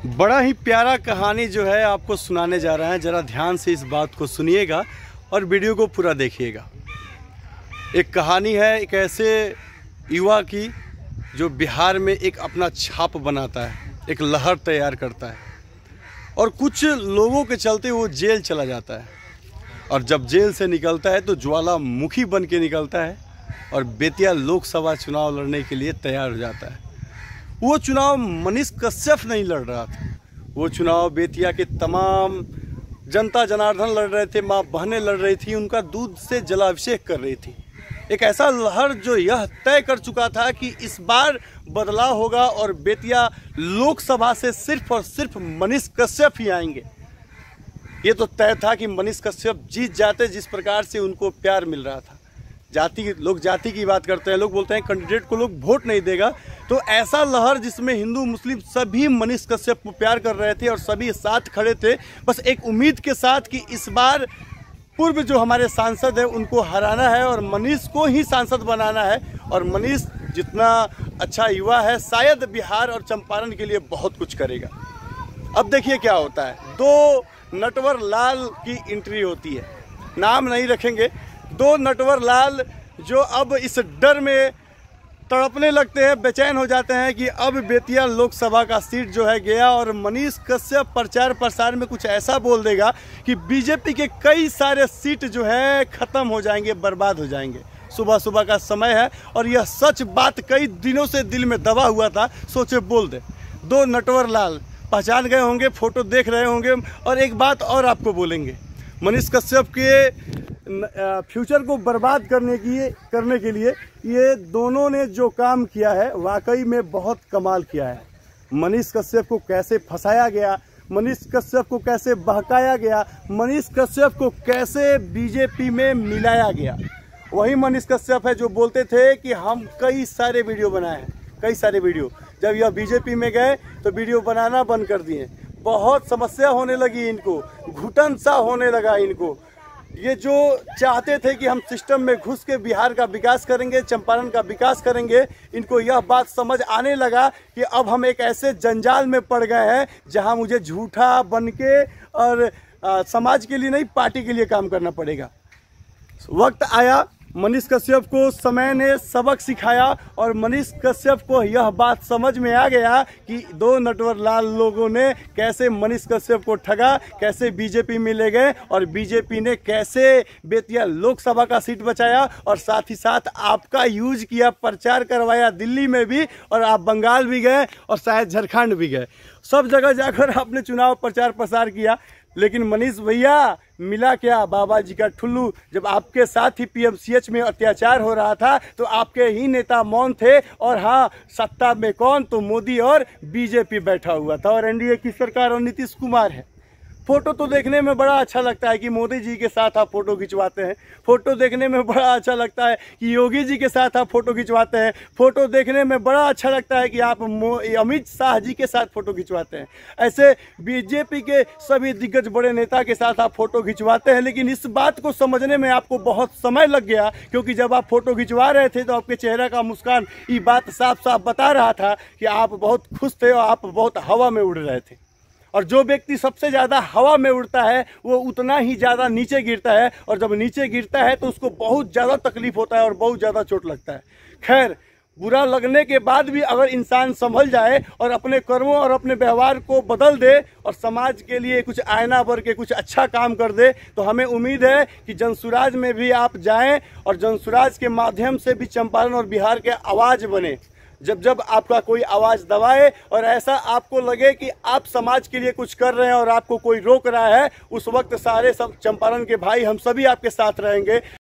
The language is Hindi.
बड़ा ही प्यारा कहानी जो है आपको सुनाने जा रहे हैं। ज़रा ध्यान से इस बात को सुनिएगा और वीडियो को पूरा देखिएगा। एक कहानी है एक ऐसे युवा की जो बिहार में एक अपना छाप बनाता है, एक लहर तैयार करता है और कुछ लोगों के चलते वो जेल चला जाता है। और जब जेल से निकलता है तो ज्वालामुखी बन के निकलता है और बेतिया लोकसभा चुनाव लड़ने के लिए तैयार हो जाता है। वो चुनाव मनीष कश्यप नहीं लड़ रहा था, वो चुनाव बेतिया के तमाम जनता जनार्दन लड़ रहे थे, माँ बहनें लड़ रही थी, उनका दूध से जलाभिषेक कर रही थी। एक ऐसा लहर जो यह तय कर चुका था कि इस बार बदलाव होगा और बेतिया लोकसभा से सिर्फ और सिर्फ मनीष कश्यप ही आएंगे। ये तो तय था कि मनीष कश्यप जीत जाते, जिस प्रकार से उनको प्यार मिल रहा था। लोग जाति की बात करते हैं, लोग बोलते हैं कैंडिडेट को लोग वोट नहीं देगा। तो ऐसा लहर जिसमें हिंदू मुस्लिम सभी मनीष कश्यप को प्यार कर रहे थे और सभी साथ खड़े थे, बस एक उम्मीद के साथ कि इस बार पूर्व जो हमारे सांसद हैं उनको हराना है और मनीष को ही सांसद बनाना है। और मनीष जितना अच्छा युवा है, शायद बिहार और चंपारण के लिए बहुत कुछ करेगा। अब देखिए क्या होता है। दो नटवर लाल की एंट्री होती है, नाम नहीं रखेंगे। दो नटवर लाल जो अब इस डर में तड़पने लगते हैं, बेचैन हो जाते हैं कि अब बेतिया लोकसभा का सीट जो है गया और मनीष कश्यप प्रचार प्रसार में कुछ ऐसा बोल देगा कि बीजेपी के कई सारे सीट जो है ख़त्म हो जाएंगे, बर्बाद हो जाएंगे। सुबह सुबह का समय है और यह सच बात कई दिनों से दिल में दबा हुआ था, सोचे बोल दे। दो नटवर लाल पहचान गए होंगे, फोटो देख रहे होंगे। और एक बात और आपको बोलेंगे, मनीष कश्यप के फ्यूचर को बर्बाद करने के लिए ये दोनों ने जो काम किया है वाकई में बहुत कमाल किया है। मनीष कश्यप को कैसे फंसाया गया, मनीष कश्यप को कैसे बहकाया गया, मनीष कश्यप को कैसे बीजेपी में मिलाया गया। वही मनीष कश्यप है जो बोलते थे कि हम कई सारे वीडियो बनाए हैं, कई सारे वीडियो। जब यह बीजेपी में गए तो वीडियो बनाना बंद कर दिए। बहुत समस्या होने लगी इनको, घुटन सा होने लगा इनको। ये जो चाहते थे कि हम सिस्टम में घुस के बिहार का विकास करेंगे, चंपारण का विकास करेंगे, इनको यह बात समझ आने लगा कि अब हम एक ऐसे जंजाल में पड़ गए हैं जहां मुझे झूठा बन के और समाज के लिए नहीं, पार्टी के लिए काम करना पड़ेगा। वक्त आया, मनीष कश्यप को समय ने सबक सिखाया और मनीष कश्यप को यह बात समझ में आ गया कि दो नटवर लाल लोगों ने कैसे मनीष कश्यप को ठगा, कैसे बीजेपी में ले गए और बीजेपी ने कैसे बेतिया लोकसभा का सीट बचाया और साथ ही साथ आपका यूज किया, प्रचार करवाया दिल्ली में भी, और आप बंगाल भी गए और शायद झारखंड भी गए। सब जगह जाकर आपने चुनाव प्रचार प्रसार किया। लेकिन मनीष भैया मिला क्या? बाबा जी का ठुल्लू। जब आपके साथ ही पीएमसीएच में अत्याचार हो रहा था तो आपके ही नेता मौन थे और हाँ, सत्ता में कौन? तो मोदी और बीजेपी बैठा हुआ था और एनडीए की सरकार और नीतीश कुमार है। फोटो तो देखने में बड़ा अच्छा लगता है कि मोदी जी के साथ आप फोटो खिंचवाते हैं। फोटो देखने में बड़ा अच्छा लगता है कि योगी जी के साथ आप फोटो खिंचवाते हैं। फोटो देखने में बड़ा अच्छा लगता है कि आप अमित शाह जी के साथ फोटो खिंचवाते हैं। ऐसे बीजेपी के सभी दिग्गज बड़े नेता के साथ आप फोटो खिंचवाते हैं। लेकिन इस बात को समझने में आपको बहुत समय लग गया, क्योंकि जब आप फोटो खिंचवा रहे थे तो आपके चेहरे का मुस्कान ये बात साफ साफ बता रहा था कि आप बहुत खुश थे और आप बहुत हवा में उड़ रहे थे। और जो व्यक्ति सबसे ज़्यादा हवा में उड़ता है वो उतना ही ज़्यादा नीचे गिरता है, और जब नीचे गिरता है तो उसको बहुत ज़्यादा तकलीफ होता है और बहुत ज़्यादा चोट लगता है। खैर, बुरा लगने के बाद भी अगर इंसान संभल जाए और अपने कर्मों और अपने व्यवहार को बदल दे और समाज के लिए कुछ आईना भर के कुछ अच्छा काम कर दे, तो हमें उम्मीद है कि जनसुराज में भी आप जाएं और जनसुराज के माध्यम से भी चंपारण और बिहार के आवाज़ बने। जब जब आपका कोई आवाज़ दबाए और ऐसा आपको लगे कि आप समाज के लिए कुछ कर रहे हैं और आपको कोई रोक रहा है, उस वक्त सारे सब चंपारण के भाई हम सभी आपके साथ रहेंगे।